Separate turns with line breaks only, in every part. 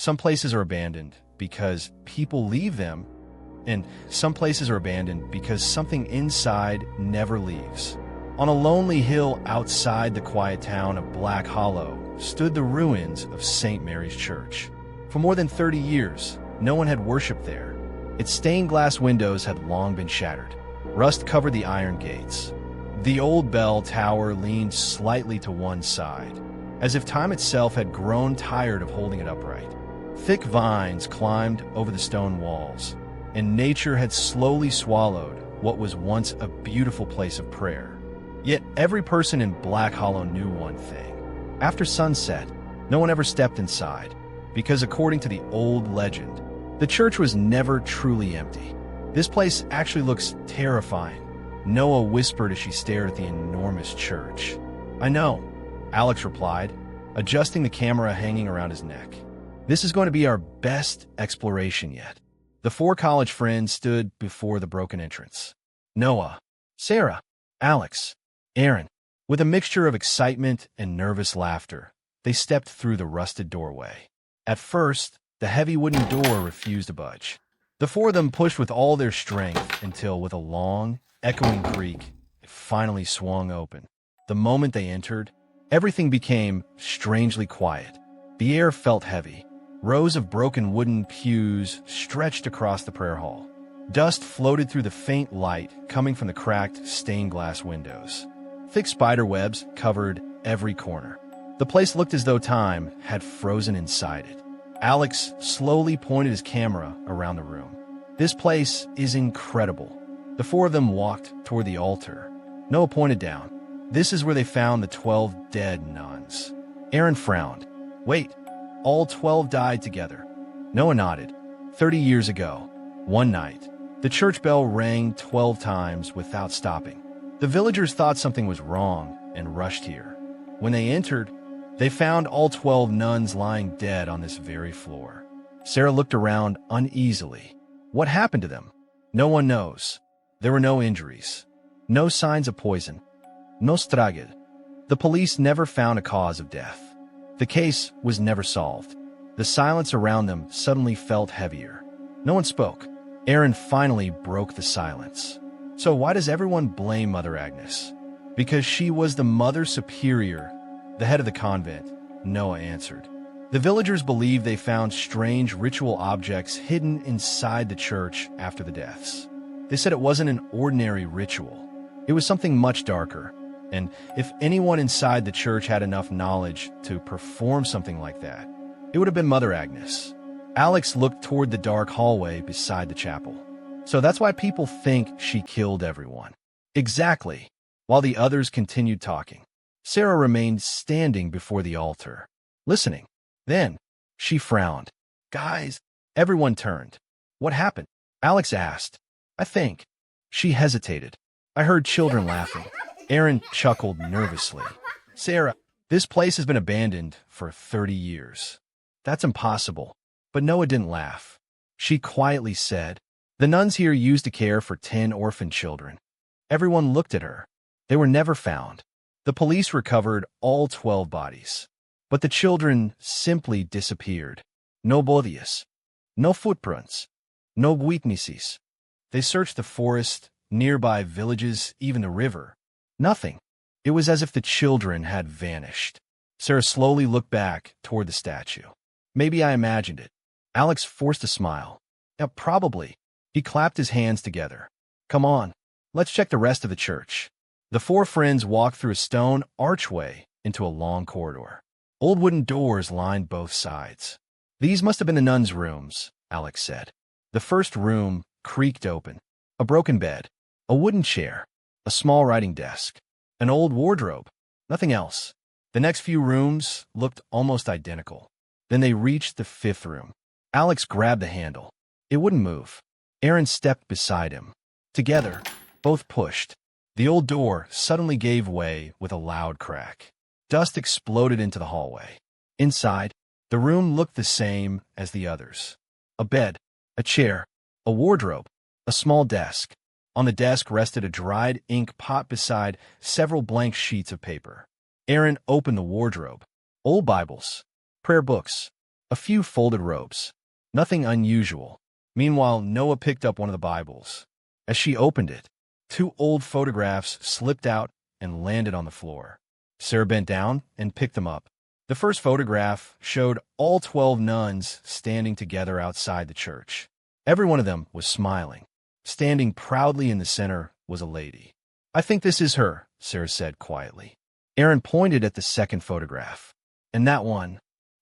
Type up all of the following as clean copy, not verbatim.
Some places are abandoned because people leave them, and some places are abandoned because something inside never leaves. On a lonely hill outside the quiet town of Black Hollow stood the ruins of St. Mary's Church. For more than 30 years, no one had worshipped there. Its stained glass windows had long been shattered. Rust covered the iron gates. The old bell tower leaned slightly to one side, as if time itself had grown tired of holding it upright. Thick vines climbed over the stone walls, and nature had slowly swallowed what was once a beautiful place of prayer. Yet every person in Black Hollow knew one thing. After sunset, no one ever stepped inside, because according to the old legend, the church was never truly empty. This place actually looks terrifying, Noah whispered as she stared at the enormous church. I know, Alex replied, adjusting the camera hanging around his neck. This is going to be our best exploration yet. The four college friends stood before the broken entrance. Noah, Sarah, Alex, Aaron. With a mixture of excitement and nervous laughter, they stepped through the rusted doorway. At first, the heavy wooden door refused to budge. The four of them pushed with all their strength until, with a long, echoing creak, it finally swung open. The moment they entered, everything became strangely quiet. The air felt heavy. Rows of broken wooden pews stretched across the prayer hall. Dust floated through the faint light coming from the cracked, stained glass windows. Thick spider webs covered every corner. The place looked as though time had frozen inside it. Alex slowly pointed his camera around the room. This place is incredible. The four of them walked toward the altar. Noah pointed down. This is where they found the 12 dead nuns. Aaron frowned. Wait, all 12 died together. Noah nodded. 30 years ago, one night, the church bell rang 12 times without stopping. The villagers thought something was wrong and rushed here. When they entered, they found all 12 nuns lying dead on this very floor. Sarah looked around uneasily. What happened to them? No one knows. There were no injuries, no signs of poison, no straged. The police never found a cause of death. The case was never solved. The silence around them suddenly felt heavier. No one spoke. Aaron finally broke the silence. So why does everyone blame Mother Agnes? Because she was the Mother Superior, the head of the convent, Noah answered. The villagers believed they found strange ritual objects hidden inside the church after the deaths. They said it wasn't an ordinary ritual. It was something much darker. And if anyone inside the church had enough knowledge to perform something like that, it would have been Mother Agnes. Alex looked toward the dark hallway beside the chapel. So that's why people think she killed everyone. Exactly. While the others continued talking, Sarah remained standing before the altar, listening. Then, she frowned. Guys, everyone turned. What happened? Alex asked. I think. She hesitated. I heard children laughing. Aaron chuckled nervously. Sarah, this place has been abandoned for 30 years. That's impossible. But Noah didn't laugh. She quietly said, the nuns here used to care for 10 orphan children. Everyone looked at her. They were never found. The police recovered all 12 bodies. But the children simply disappeared. No bodies. No footprints. No witnesses. They searched the forest, nearby villages, even the river. Nothing. It was as if the children had vanished. Sarah slowly looked back toward the statue. Maybe I imagined it. Alex forced a smile. Probably. He clapped his hands together. Come on, let's check the rest of the church. The four friends walked through a stone archway into a long corridor. Old wooden doors lined both sides. These must have been the nuns' rooms, Alex said. The first room creaked open. A broken bed, a wooden chair, a small writing desk, an old wardrobe, nothing else. The next few rooms looked almost identical. Then they reached the fifth room. Alex grabbed the handle. It wouldn't move. Aaron stepped beside him. Together, both pushed. The old door suddenly gave way with a loud crack. Dust exploded into the hallway. Inside, the room looked the same as the others. A bed, a chair, a wardrobe, a small desk. On the desk rested a dried ink pot beside several blank sheets of paper. Aaron opened the wardrobe. Old Bibles, prayer books, A few folded ropes. Nothing unusual. Meanwhile, Noah picked up one of the Bibles. As she opened it, 2 old photographs slipped out and landed on the floor. Sarah bent down and picked them up. The first photograph showed all 12 nuns standing together outside the church. Every one of them was smiling. Standing proudly in the center was a lady. "I think this is her," Sarah said quietly. Aaron pointed at the second photograph. "And that one."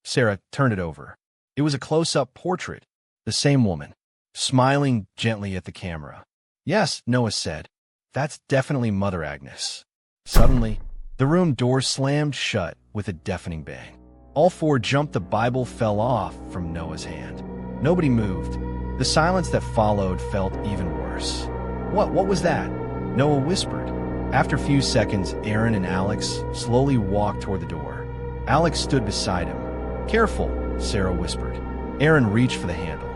Sarah turned it over. It was a close-up portrait. The same woman, smiling gently at the camera. "Yes," Noah said. "That's definitely Mother Agnes." Suddenly, the room door slammed shut with a deafening bang. All 4 jumped. The Bible fell off from Noah's hand. Nobody moved. The silence that followed felt even worse. What was that?" Noah whispered. After a few seconds, Aaron and Alex slowly walked toward the door. Alex stood beside him. "Careful," Sarah whispered. Aaron reached for the handle.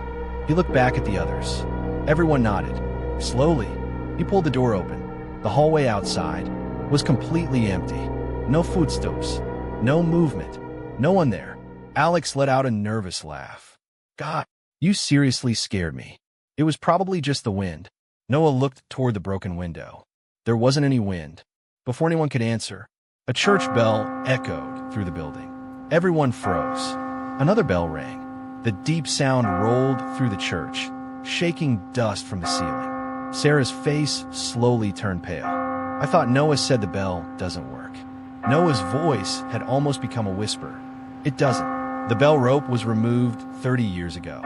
He looked back at the others. Everyone nodded. Slowly, he pulled the door open. The hallway outside was completely empty. No footsteps, no movement, no one there. Alex let out a nervous laugh. "God, you seriously scared me." "It was probably just the wind." Noah looked toward the broken window. There wasn't any wind. Before anyone could answer, a church bell echoed through the building. Everyone froze. Another bell rang. The deep sound rolled through the church, shaking dust from the ceiling. Sarah's face slowly turned pale. "I thought Noah said the bell doesn't work." Noah's voice had almost become a whisper. "It doesn't. The bell rope was removed 30 years ago."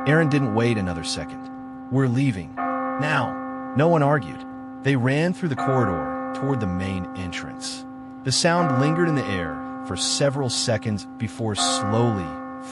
Aaron didn't wait another second. "We're leaving. Now." No one argued. They ran through the corridor toward the main entrance. The sound lingered in the air for several seconds before slowly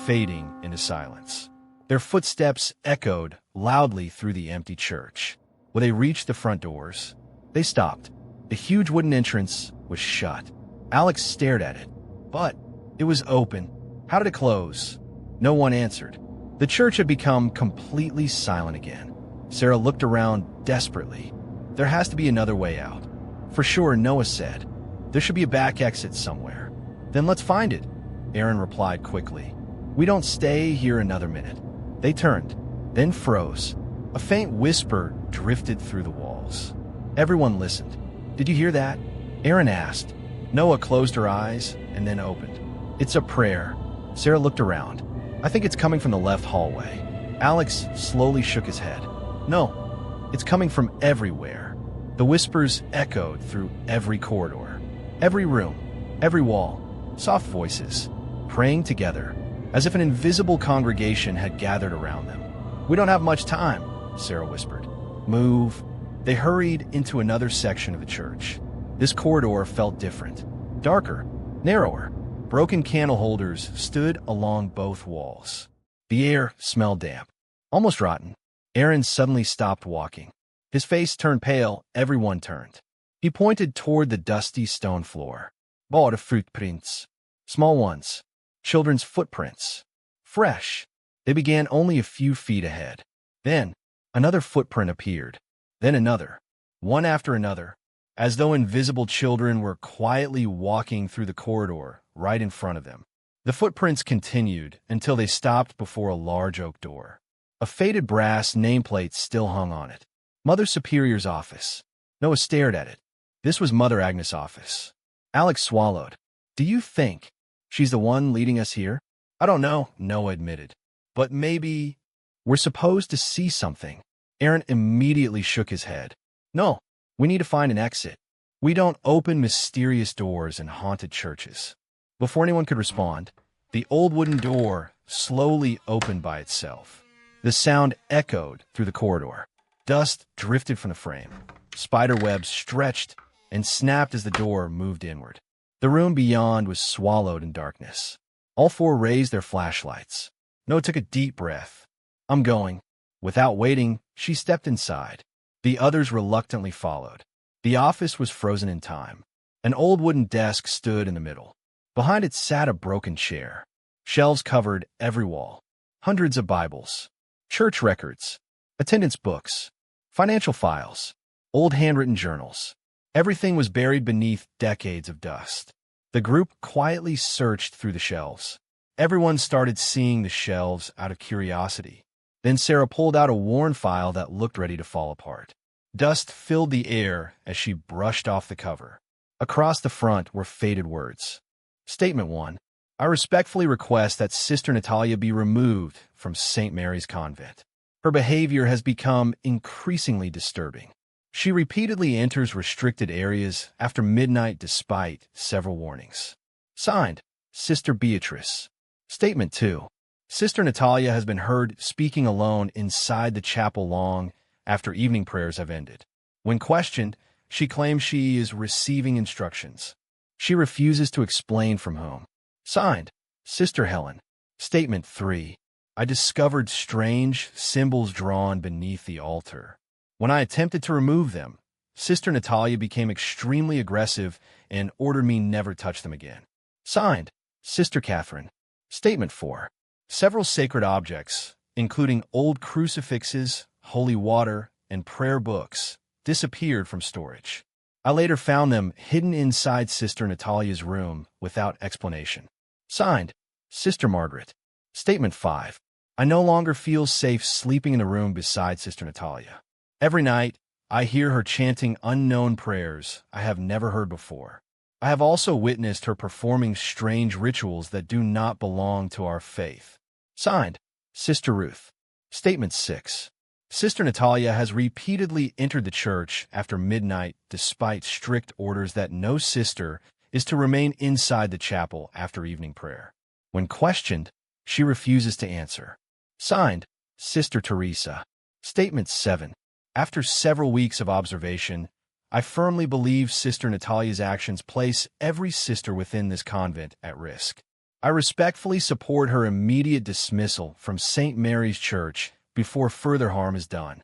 fading into silence. Their footsteps echoed loudly through the empty church. When they reached the front doors, they stopped. The huge wooden entrance was shut. Alex stared at it, but it was open. How did it close? No one answered. The church had become completely silent again. Sarah looked around desperately. "There has to be another way out." "For sure," Noah said. "There should be a back exit somewhere." "Then let's find it," Aaron replied quickly. "We don't stay here another minute." They turned, then froze. A faint whisper drifted through the walls. Everyone listened. "Did you hear that?" Aaron asked. Noah closed her eyes and then opened. "It's a prayer." Sarah looked around. "I think it's coming from the left hallway." Alex slowly shook his head. "No, it's coming from everywhere." The whispers echoed through every corridor, every room, every wall. Soft voices, praying together, as if an invisible congregation had gathered around them. "We don't have much time," Sarah whispered. "Move." They hurried into another section of the church. This corridor felt different. Darker, narrower. Broken candle holders stood along both walls. The air smelled damp, almost rotten. Aaron suddenly stopped walking. His face turned pale. Everyone turned. He pointed toward the dusty stone floor. "Bara footprints." Small ones. Children's footprints. Fresh. They began only a few feet ahead. Then, another footprint appeared. Then another. One after another. As though invisible children were quietly walking through the corridor right in front of them. The footprints continued until they stopped before a large oak door. A faded brass nameplate still hung on it. Mother Superior's office. Noah stared at it. This was Mother Agnes' office. Alex swallowed. "Do you think she's the one leading us here?" "I don't know," Noah admitted. "But maybe we're supposed to see something." Aaron immediately shook his head. "No, we need to find an exit. We don't open mysterious doors in haunted churches." Before anyone could respond, the old wooden door slowly opened by itself. The sound echoed through the corridor. Dust drifted from the frame. Spider webs stretched and snapped as the door moved inward. The room beyond was swallowed in darkness. All 4 raised their flashlights. Noah took a deep breath. "I'm going." Without waiting, she stepped inside. The others reluctantly followed. The office was frozen in time. An old wooden desk stood in the middle. Behind it sat a broken chair. Shelves covered every wall. Hundreds of Bibles, church records, attendance books, financial files, old handwritten journals. Everything was buried beneath decades of dust. The group quietly searched through the shelves. Everyone started seeing the shelves out of curiosity. Then Sarah pulled out a worn file that looked ready to fall apart. Dust filled the air as she brushed off the cover. Across the front were faded words. Statement 1. I respectfully request that Sister Natalia be removed from St. Mary's Convent. Her behavior has become increasingly disturbing. She repeatedly enters restricted areas after midnight despite several warnings. Signed, Sister Beatrice. Statement 2. Sister Natalia has been heard speaking alone inside the chapel long after evening prayers have ended. When questioned, she claims she is receiving instructions. She refuses to explain from whom. Signed, Sister Helen. Statement 3. I discovered strange symbols drawn beneath the altar. When I attempted to remove them, Sister Natalia became extremely aggressive and ordered me never touch them again. Signed, Sister Catherine. Statement 4. Several sacred objects, including old crucifixes, holy water, and prayer books, disappeared from storage. I later found them hidden inside Sister Natalia's room without explanation. Signed, Sister Margaret. Statement 5. I no longer feel safe sleeping in the room beside Sister Natalia. Every night, I hear her chanting unknown prayers I have never heard before. I have also witnessed her performing strange rituals that do not belong to our faith. Signed, Sister Ruth. Statement 6. Sister Natalia has repeatedly entered the church after midnight despite strict orders that no sister is to remain inside the chapel after evening prayer. When questioned, she refuses to answer. Signed, Sister Teresa. Statement 7. After several weeks of observation, I firmly believe Sister Natalia's actions place every sister within this convent at risk. I respectfully support her immediate dismissal from St. Mary's Church before further harm is done.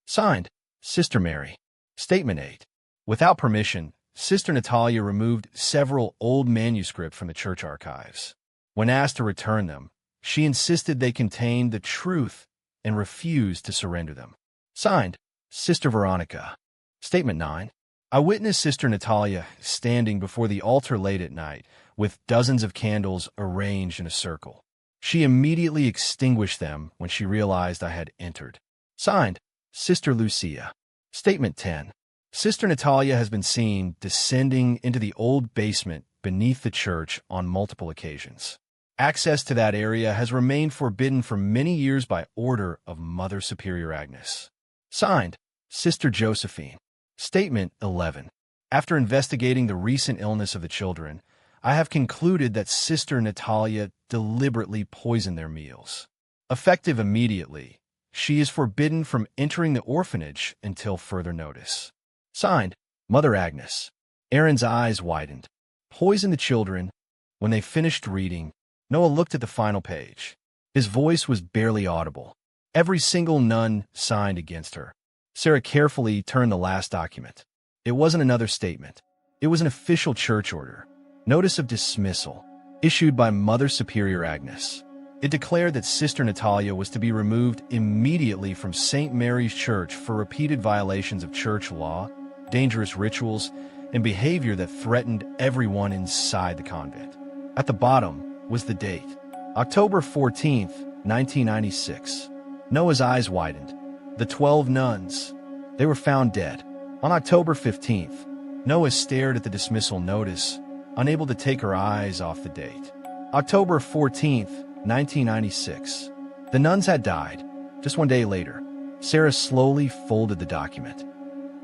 Signed, Sister Mary. Statement 8. Without permission, Sister Natalia removed several old manuscripts from the church archives. When asked to return them, she insisted they contained the truth and refused to surrender them. Signed, Sister Veronica. Statement 9. I witnessed Sister Natalia standing before the altar late at night with dozens of candles arranged in a circle. She immediately extinguished them when she realized I had entered. Signed, Sister Lucia. Statement 10. Sister Natalia has been seen descending into the old basement beneath the church on multiple occasions. Access to that area has remained forbidden for many years by order of Mother Superior Agnes. Signed, Sister Josephine. Statement 11. After investigating the recent illness of the children, I have concluded that Sister Natalia deliberately poisoned their meals. Effective immediately, she is forbidden from entering the orphanage until further notice. Signed, Mother Agnes. Aaron's eyes widened. Poison the children. When they finished reading, Noah looked at the final page. His voice was barely audible. Every single nun signed against her. Sarah carefully turned the last document. It wasn't another statement. It was an official church order. Notice of dismissal, issued by Mother Superior Agnes. It declared that Sister Natalia was to be removed immediately from St. Mary's Church for repeated violations of church law, dangerous rituals, and behavior that threatened everyone inside the convent. At the bottom was the date, October 14th, 1996. Noah's eyes widened. The 12 nuns. They were found dead. On October 15th, Noah stared at the dismissal notice, unable to take her eyes off the date. October 14th, 1996. The nuns had died. Just one day later, Sarah slowly folded the document.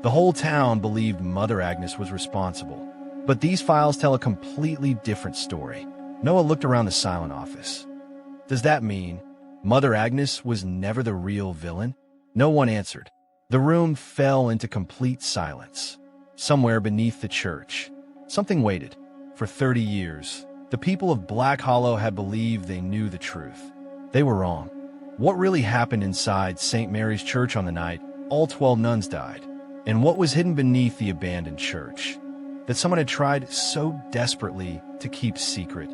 The whole town believed Mother Agnes was responsible, but these files tell a completely different story. Noah looked around the silent office. Does that mean Mother Agnes was never the real villain? No one answered. The room fell into complete silence. Somewhere beneath the church, something waited. For 30 years, the people of Black Hollow had believed they knew the truth. They were wrong. What really happened inside St. Mary's Church on the night all 12 nuns died? And what was hidden beneath the abandoned church that someone had tried so desperately to keep secret?